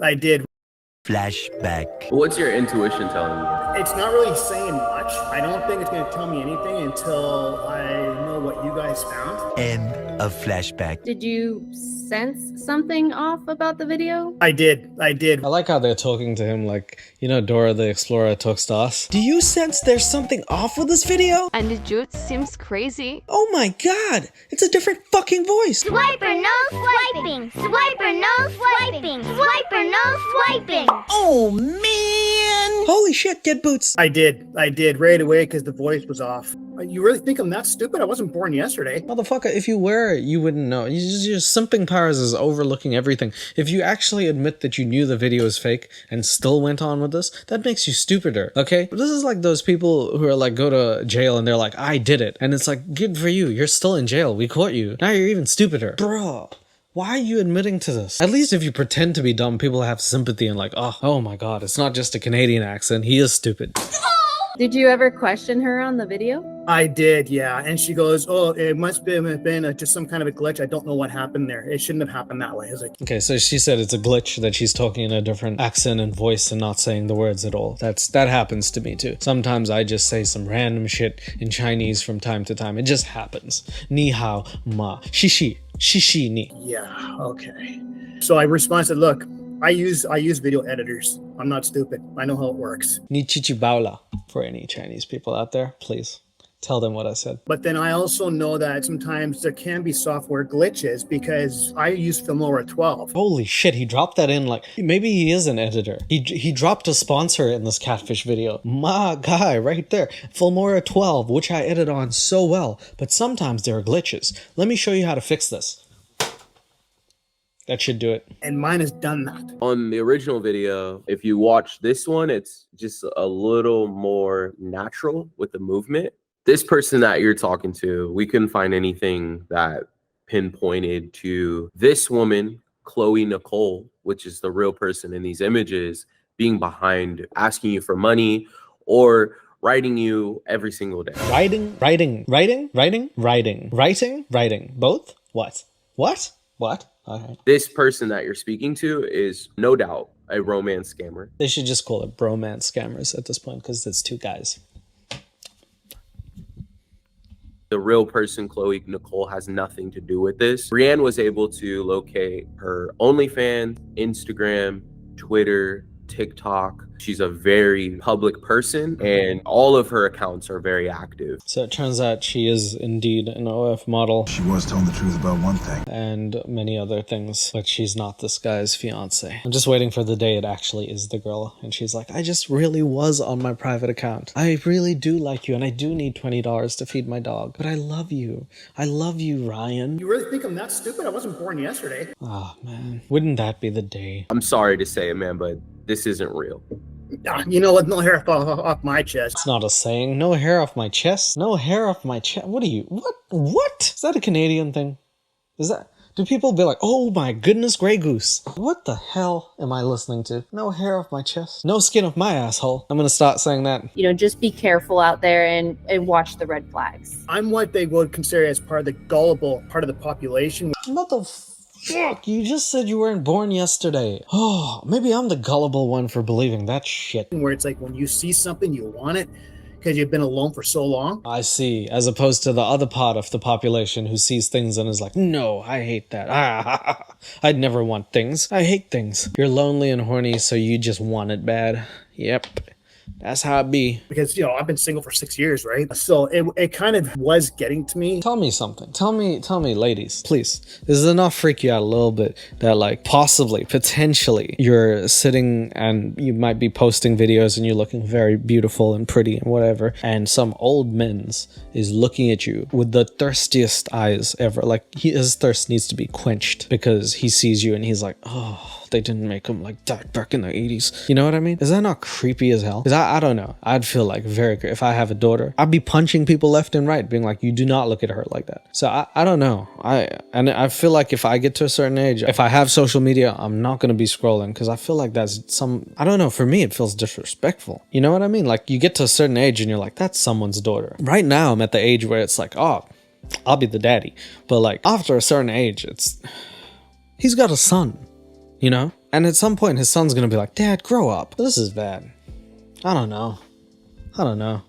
Flashback. What's your intuition telling you? It's not really saying much. I don't think it's going to tell me anything until I know what you guys found. End of flashback. Did you sense something off about the video? I did. I like how they're talking to him like, you know, Dora the Explorer talks to us. Do you sense there's something off with this video? And the dude seems crazy. Oh my god! It's a different fucking voice! Swiper, no swiping. Swiper, no swiping. Swiper, no swiping. Oh, man! Holy shit, get boots! I did right away because the voice was off. You really think I'm that stupid? I wasn't born yesterday. Motherfucker, if you were, you wouldn't know. Your simping powers is overlooking everything. If you actually admit that you knew the video was fake and still went on with this, that makes you stupider, okay? This is like those people who are like, go to jail and they're like, I did it. And it's like, good for you. You're still in jail. We caught you. Now you're even stupider. Bro. Why are you admitting to this? At least if you pretend to be dumb, people have sympathy and like, oh my god, it's not just a Canadian accent. He is stupid. Did you ever question her on the video? I did, yeah. And she goes, oh, it must have been just some kind of a glitch. I don't know what happened there. It shouldn't have happened that way. I was like, okay, so she said it's a glitch that she's talking in a different accent and voice and not saying the words at all. That happens to me too. Sometimes I just say some random shit in Chinese from time to time. It just happens. Ni hao ma shishi shishi ni. Yeah, okay. So I responded, look, I use video editors. I'm not stupid. I know how it works. Ni chichi baola for any Chinese people out there, please. Tell them what I said. But then I also know that sometimes there can be software glitches because I use Filmora 12. Holy shit, he dropped that in like, maybe he is an editor. He dropped a sponsor in this Catfish video. My guy, right there. Filmora 12, which I edit on so well. But sometimes there are glitches. Let me show you how to fix this. That should do it. And mine has done that. On the original video, if you watch this one, it's just a little more natural with the movement. This person that you're talking to, we couldn't find anything that pinpointed to this woman, Chloe Nicole, which is the real person in these images, being behind asking you for money or writing you every single day. Writing. Both? What? Okay. This person that you're speaking to is no doubt a romance scammer. They should just call it bromance scammers at this point because it's two guys. The real person, Chloe Nicole, has nothing to do with this. Brienne was able to locate her OnlyFans, Instagram, Twitter, TikTok. She's a very public person and all of her accounts are very active. So it turns out she is indeed an OF model. She was telling the truth about one thing. And many other things, but she's not this guy's fiance. I'm just waiting for the day it actually is the girl. And she's like, I just really was on my private account. I really do like you and I do need $20 to feed my dog. But I love you. I love you, Ryan. You really think I'm that stupid? I wasn't born yesterday. Oh, man. Wouldn't that be the day? I'm sorry to say it, man, but this isn't real. You know what? No hair off my chest. It's not a saying. No hair off my chest. No hair off my chest. What are you? What? Is that a Canadian thing? Is that? Do people be like, oh my goodness, Grey Goose? What the hell am I listening to? No hair off my chest. No skin off my asshole. I'm gonna start saying that. You know, just be careful out there and watch the red flags. I'm what they would consider as part of the gullible part of the population. Fuck, you just said you weren't born yesterday. Oh, maybe I'm the gullible one for believing that shit. Where it's like when you see something, you want it because you've been alone for so long. I see, as opposed to the other part of the population who sees things and is like, no, I hate that. I'd never want things. I hate things. You're lonely and horny, so you just want it bad. Yep. That's how it be. Because, I've been single for 6 years, right? So it kind of was getting to me. Tell me something. Tell me, ladies, please. Does it not freak you out a little bit that, like, possibly, potentially, you're sitting and you might be posting videos and you're looking very beautiful and pretty and whatever, and some old men's is looking at you with the thirstiest eyes ever. Like, his thirst needs to be quenched because he sees you and he's like, oh, they didn't make him like that back in the 80s. You know what I mean? Is that not creepy as hell? Because I don't know. I'd feel like if I have a daughter, I'd be punching people left and right, being like, you do not look at her like that. So I don't know. I feel like if I get to a certain age, if I have social media, I'm not going to be scrolling because I feel like that's I don't know. For me, it feels disrespectful. You know what I mean? Like, you get to a certain age and you're like, that's someone's daughter. Right now, I'm at the age where it's like, oh, I'll be the daddy. But like after a certain age, he's got a son. You know? And at some point, his son's gonna be like, Dad, grow up. This is bad. I don't know.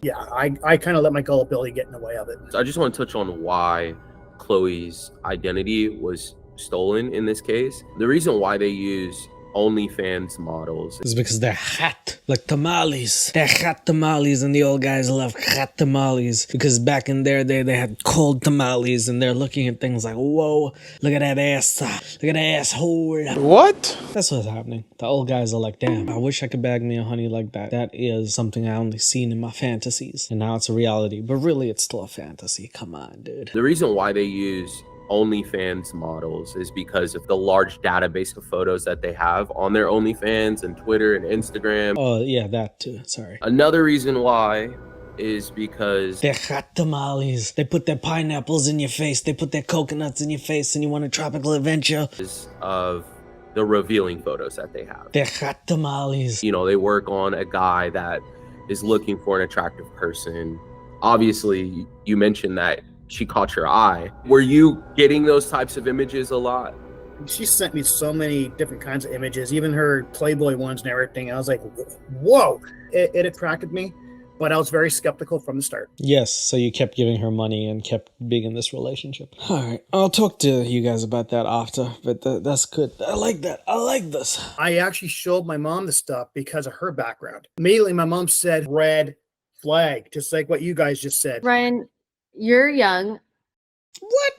Yeah, I kind of let my gullibility get in the way of it. I just want to touch on why Chloe's identity was stolen in this case. The reason why they use OnlyFans models is because they're hot, like tamales. They're hot tamales, and the old guys love hot tamales because back in their day they had cold tamales, and they're looking at things like, whoa, look at that ass, look at that asshole. What? That's what's happening. The old guys are like, damn, I wish I could bag me a honey like that. That is something I only seen in my fantasies, and now it's a reality. But really, it's still a fantasy. Come on, dude. The reason why they use OnlyFans models is because of the large database of photos that they have on their OnlyFans and Twitter and Instagram. Oh yeah, that too. Sorry. Another reason why is because they're hot tamales. They put their pineapples in your face. They put their coconuts in your face, and you want a tropical adventure. Of the revealing photos that they have. They're hot tamales. You know, they work on a guy that is looking for an attractive person. Obviously, you mentioned that she caught your eye. Were you getting those types of images a lot? She sent me so many different kinds of images, even her Playboy ones and everything. I was like, whoa, it attracted me, but I was very skeptical from the start. Yes, so you kept giving her money and kept being in this relationship. All right, I'll talk to you guys about that after, but that's good. I like that. I like this. I actually showed my mom the stuff because of her background. Immediately, my mom said, red flag, just like what you guys just said. Ryan, you're young. What?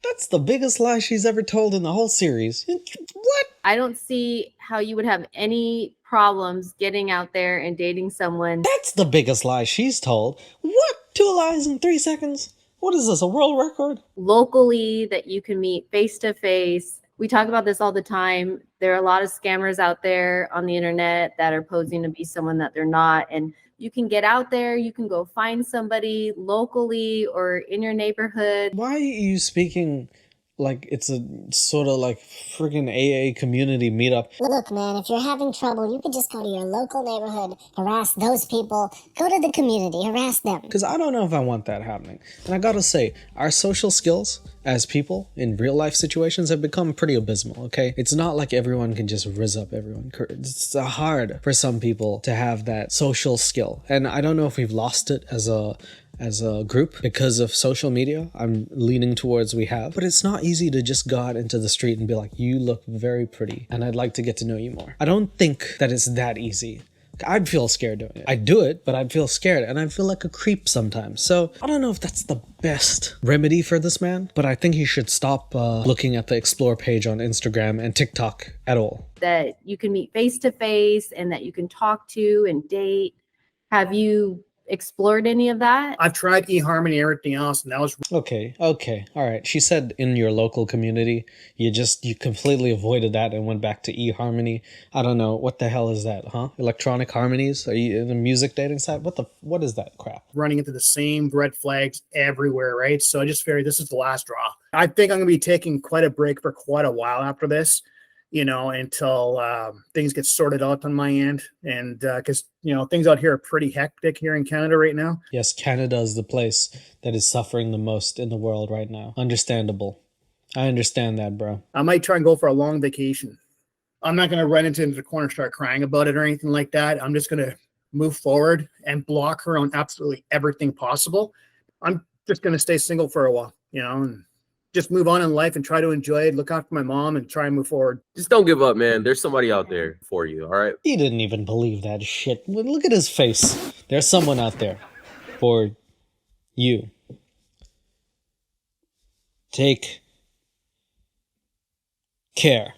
That's the biggest lie she's ever told in the whole series. What? I don't see how you would have any problems getting out there and dating someone. That's the biggest lie she's told. What? 2 lies in 3 seconds? What is this, a world record? Locally, that you can meet face to face. We talk about this all the time. There are a lot of scammers out there on the internet that are posing to be someone that they're not. And you can get out there, you can go find somebody locally or in your neighborhood. Why are you speaking like it's a sort of like friggin' AA community meetup? Look, man, if you're having trouble, you can just go to your local neighborhood, harass those people, go to the community, harass them. Because I don't know if I want that happening. And I gotta say, our social skills as people in real life situations have become pretty abysmal, okay? It's not like everyone can just rizz up everyone. It's hard for some people to have that social skill. And I don't know if we've lost it as a group because of social media. I'm leaning towards we have, but it's not easy to just go out into the street and be like, you look very pretty and I'd like to get to know you more. I don't think that it's that easy. I'd feel scared doing it. I'd do it, but I'd feel scared and I'd feel like a creep sometimes. So I don't know if that's the best remedy for this man, but I think he should stop looking at the explore page on Instagram and TikTok at all. That you can meet face to face and that you can talk to and date. Have you explored any of that? I've tried eHarmony and everything else, and that was okay. All right. She said in your local community, you completely avoided that and went back to eHarmony. I don't know what the hell is that, huh? Electronic harmonies? Are you in a music dating site? What is that crap? Running into the same red flags everywhere, right? So I just figured this is the last draw. I think I'm gonna be taking quite a break for quite a while after this. Until things get sorted out on my end. And because, things out here are pretty hectic here in Canada right now. Yes, Canada is the place that is suffering the most in the world right now. Understandable. I understand that, bro. I might try and go for a long vacation. I'm not going to run into the corner and start crying about it or anything like that. I'm just going to move forward and block her on absolutely everything possible. I'm just going to stay single for a while, and just move on in life and try to enjoy it, look out for my mom and try and move forward. Just don't give up, man. There's somebody out there for you, all right? He didn't even believe that shit. Look at his face. There's someone out there for you. Take care.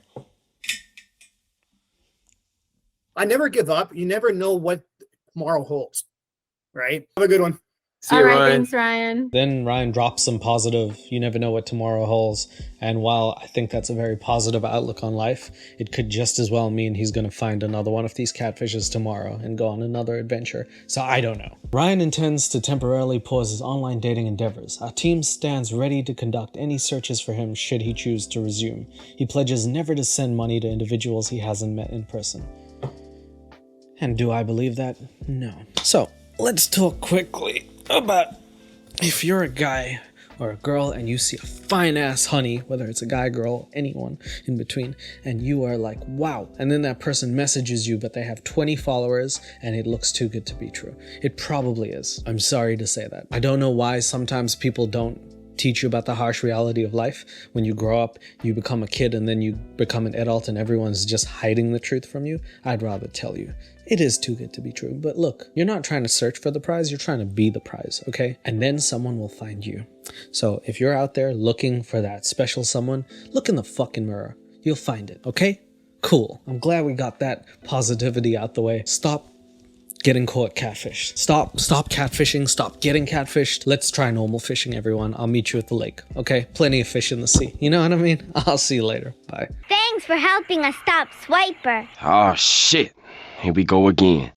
I never give up. You never know what tomorrow holds, right? Have a good one. All right, thanks, Ryan. Then Ryan drops some positive, you never know what tomorrow holds. And while I think that's a very positive outlook on life, it could just as well mean he's going to find another one of these catfishes tomorrow and go on another adventure. So I don't know. Ryan intends to temporarily pause his online dating endeavors. Our team stands ready to conduct any searches for him should he choose to resume. He pledges never to send money to individuals he hasn't met in person. And do I believe that? No. So, let's talk quickly about if you're a guy or a girl and you see a fine-ass honey, whether it's a guy, girl, anyone in between, and you are like, wow, and then that person messages you, but they have 20 followers and it looks too good to be true. It probably is. I'm sorry to say that. I don't know why sometimes people don't teach you about the harsh reality of life. When you grow up, you become a kid and then you become an adult and everyone's just hiding the truth from you. I'd rather tell you. It is too good to be true. But look, you're not trying to search for the prize, you're trying to be the prize, okay? And then someone will find you. So if you're out there looking for that special someone, look in the fucking mirror. You'll find it, okay? Cool. I'm glad we got that positivity out the way. Stop getting caught catfish. Stop catfishing. Stop getting catfished. Let's try normal fishing, everyone. I'll meet you at the lake, okay? Plenty of fish in the sea. You know what I mean? I'll see you later. Bye. Thanks for helping us stop Swiper. Oh, shit. Here we go again.